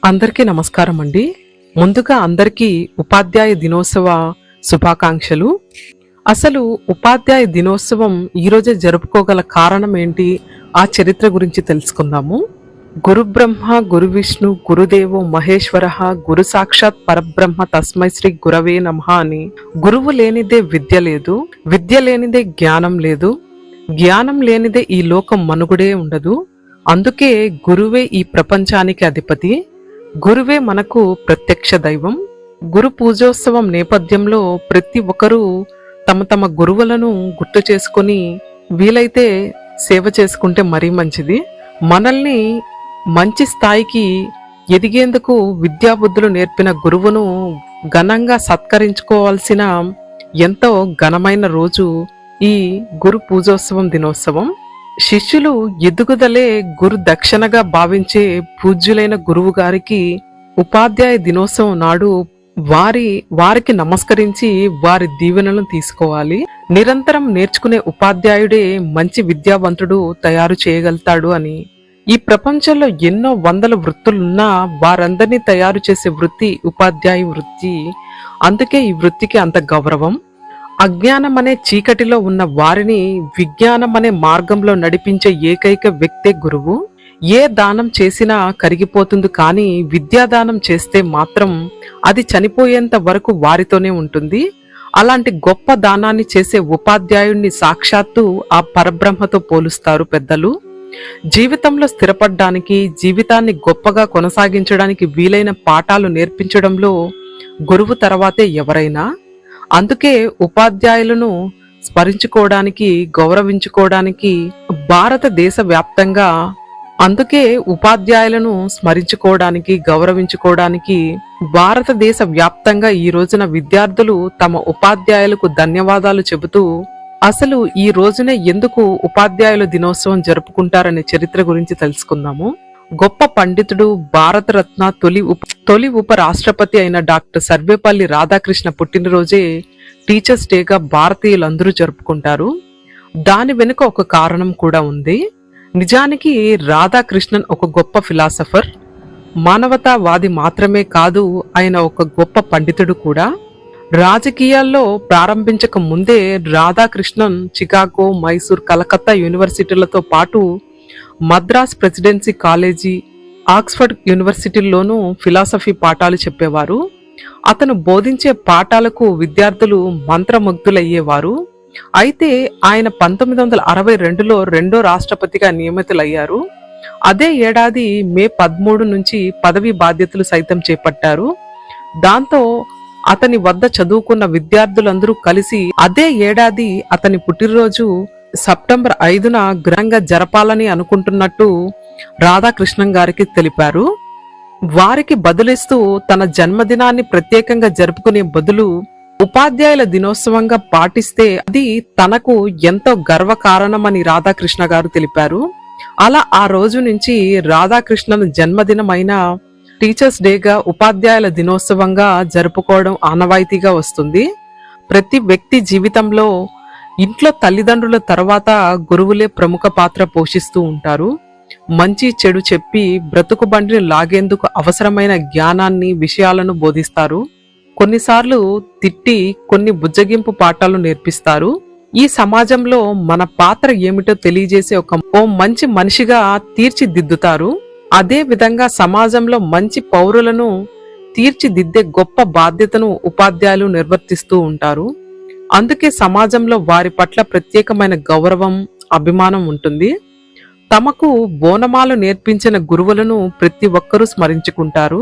అందరికీ నమస్కారం అండి. ముందుగా అందరికీ ఉపాధ్యాయ దినోత్సవ శుభాకాంక్షలు. అసలు ఉపాధ్యాయ దినోత్సవం ఈరోజే జరుపుకోగల కారణం ఏంటి, ఆ చరిత్ర గురించి తెలుసుకుందాము. గురు బ్రహ్మ గురు విష్ణు గురుదేవో మహేశ్వర గురు సాక్షాత్ పరబ్రహ్మ తస్మై శ్రీ గురవే నమః అని గురువు లేనిదే విద్య లేదు, విద్య లేనిదే జ్ఞానం లేదు, జ్ఞానం లేనిదే ఈ లోకం మనుగుడే ఉండదు. అందుకే గురువే ఈ ప్రపంచానికి అధిపతి, గురువే మనకు ప్రత్యక్ష దైవం. గురు పూజోత్సవం నేపథ్యంలో ప్రతి ఒక్కరూ తమ తమ గురువులను గుర్తు చేసుకొని వీలైతే సేవ చేసుకుంటే మరీ మంచిది. మనల్ని మంచి స్థాయికి ఎదిగేందుకు విద్యాబుద్ధులు నేర్పిన గురువును ఘనంగా సత్కరించుకోవాల్సిన ఎంతో ఘనమైన రోజు ఈ గురు పూజోత్సవం దినోత్సవం. శిష్యులు ఎదుగుదలే గురు దక్షిణగా భావించే పూజ్యులైన గురువు గారికి ఉపాధ్యాయ దినోత్సవం నాడు వారికి నమస్కరించి వారి దీవెనలను తీసుకోవాలి. నిరంతరం నేర్చుకునే ఉపాధ్యాయుడే మంచి విద్యావంతుడు తయారు చేయగలుగుతాడు అని. ఈ ప్రపంచంలో ఎన్నో వందల వృత్తులున్నా వారందరినీ తయారు చేసే వృత్తి ఉపాధ్యాయ వృత్తి. అందుకే ఈ వృత్తికి అంత గౌరవం. అజ్ఞానం అనే చీకటిలో ఉన్న వారిని విజ్ఞానం అనే మార్గంలో నడిపించే ఏకైక వ్యక్తే గురువు. ఏ దానం చేసినా కరిగిపోతుంది, కానీ విద్యాదానం చేస్తే మాత్రం అది చనిపోయేంత వరకు వారితోనే ఉంటుంది. అలాంటి గొప్ప దానాన్ని చేసే ఉపాధ్యాయుణ్ణి సాక్షాత్తు ఆ పరబ్రహ్మతో పోలుస్తారు పెద్దలు. జీవితంలో స్థిరపడడానికి, జీవితాన్ని గొప్పగా కొనసాగించడానికి వీలైన పాఠాలు నేర్పించడంలో గురువు తర్వాతే ఎవరైనా. అందుకే ఉపాధ్యాయులను స్మరించుకోవడానికి, గౌరవించుకోవడానికి భారతదేశ వ్యాప్తంగా భారతదేశ వ్యాప్తంగా ఈ రోజున విద్యార్థులు తమ ఉపాధ్యాయులకు ధన్యవాదాలు చెబుతూ అసలు ఈ రోజునే ఎందుకు ఉపాధ్యాయుల దినోత్సవం జరుపుకుంటారనే చరిత్ర గురించి తెలుసుకుందాము. గొప్ప పండితుడు, భారతరత్న తొలి ఉప రాష్ట్రపతి అయిన డాక్టర్ సర్వేపల్లి రాధాకృష్ణ పుట్టినరోజే టీచర్స్ డేగా భారతీయులందరూ జరుపుకుంటారు. దాని వెనుక ఒక కారణం కూడా ఉంది. నిజానికి రాధాకృష్ణన్ ఒక గొప్ప ఫిలాసఫర్, మానవతావాది మాత్రమే కాదు, ఆయన ఒక గొప్ప పండితుడు కూడా. రాజకీయాల్లో ప్రారంభించక ముందే రాధాకృష్ణన్ చికాగో, మైసూర్, కలకత్తా యూనివర్సిటీలతో పాటు మద్రాస్ ప్రెసిడెన్సీ కాలేజీ, ఆక్స్ఫర్డ్ యూనివర్సిటీల్లోనూ ఫిలాసఫీ పాఠాలు చెప్పేవారు. అతను బోధించే పాఠాలకు విద్యార్థులు మంత్రముగ్ధులయ్యేవారు. అయితే ఆయన 1962లో రెండో రాష్ట్రపతిగా నియమితులయ్యారు. అదే ఏడాది మే 13 నుంచి పదవి బాధ్యతలు సైతం చేపట్టారు. దాంతో అతని వద్ద చదువుకున్న విద్యార్థులందరూ కలిసి అదే ఏడాది అతని పుట్టినరోజు సెప్టెంబర్ 5న ఘనంగా జరపాలని అనుకుంటున్నట్టు రాధాకృష్ణన్ గారికి తెలిపారు. వారికి బదులిస్తూ తన జన్మదినాన్ని ప్రత్యేకంగా జరుపుకునే బదులు ఉపాధ్యాయుల దినోత్సవంగా పాటిస్తే అది తనకు ఎంతో గర్వకారణమని రాధాకృష్ణ గారు తెలిపారు. అలా ఆ రోజు నుంచి రాధాకృష్ణన్ జన్మదినమైన టీచర్స్ డేగా ఉపాధ్యాయుల దినోత్సవంగా జరుపుకోవడం ఆనవాయితీగా వస్తుంది. ప్రతి వ్యక్తి జీవితంలో ఇంట్లో తల్లిదండ్రుల తర్వాత గురువులే ప్రముఖ పాత్ర పోషిస్తూ ఉంటారు. మంచి చెడు చెప్పి బ్రతుకు బండిని లాగేందుకు అవసరమైన జ్ఞానాన్ని, విషయాలను బోధిస్తారు. కొన్నిసార్లు తిట్టి కొన్ని బుజ్జగింపు పాఠాలు నేర్పిస్తారు. ఈ సమాజంలో మన పాత్ర ఏమిటో తెలియజేసే ఓ మంచి మనిషిగా తీర్చిదిద్దుతారు. అదే విధంగా సమాజంలో మంచి పౌరులను తీర్చిదిద్దే గొప్ప బాధ్యతను ఉపాధ్యాయులు నిర్వర్తిస్తూ ఉంటారు. అందుకే సమాజంలో వారి పట్ల ప్రత్యేకమైన గౌరవం, అభిమానం ఉంటుంది. తమకు బోనమాలు నేర్పించిన గురువులను ప్రతి ఒక్కరూ స్మరించుకుంటారు.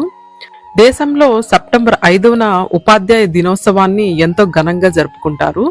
దేశంలో సెప్టెంబర్ 5న ఉపాధ్యాయ దినోత్సవాన్ని ఎంతో ఘనంగా జరుపుకుంటారు.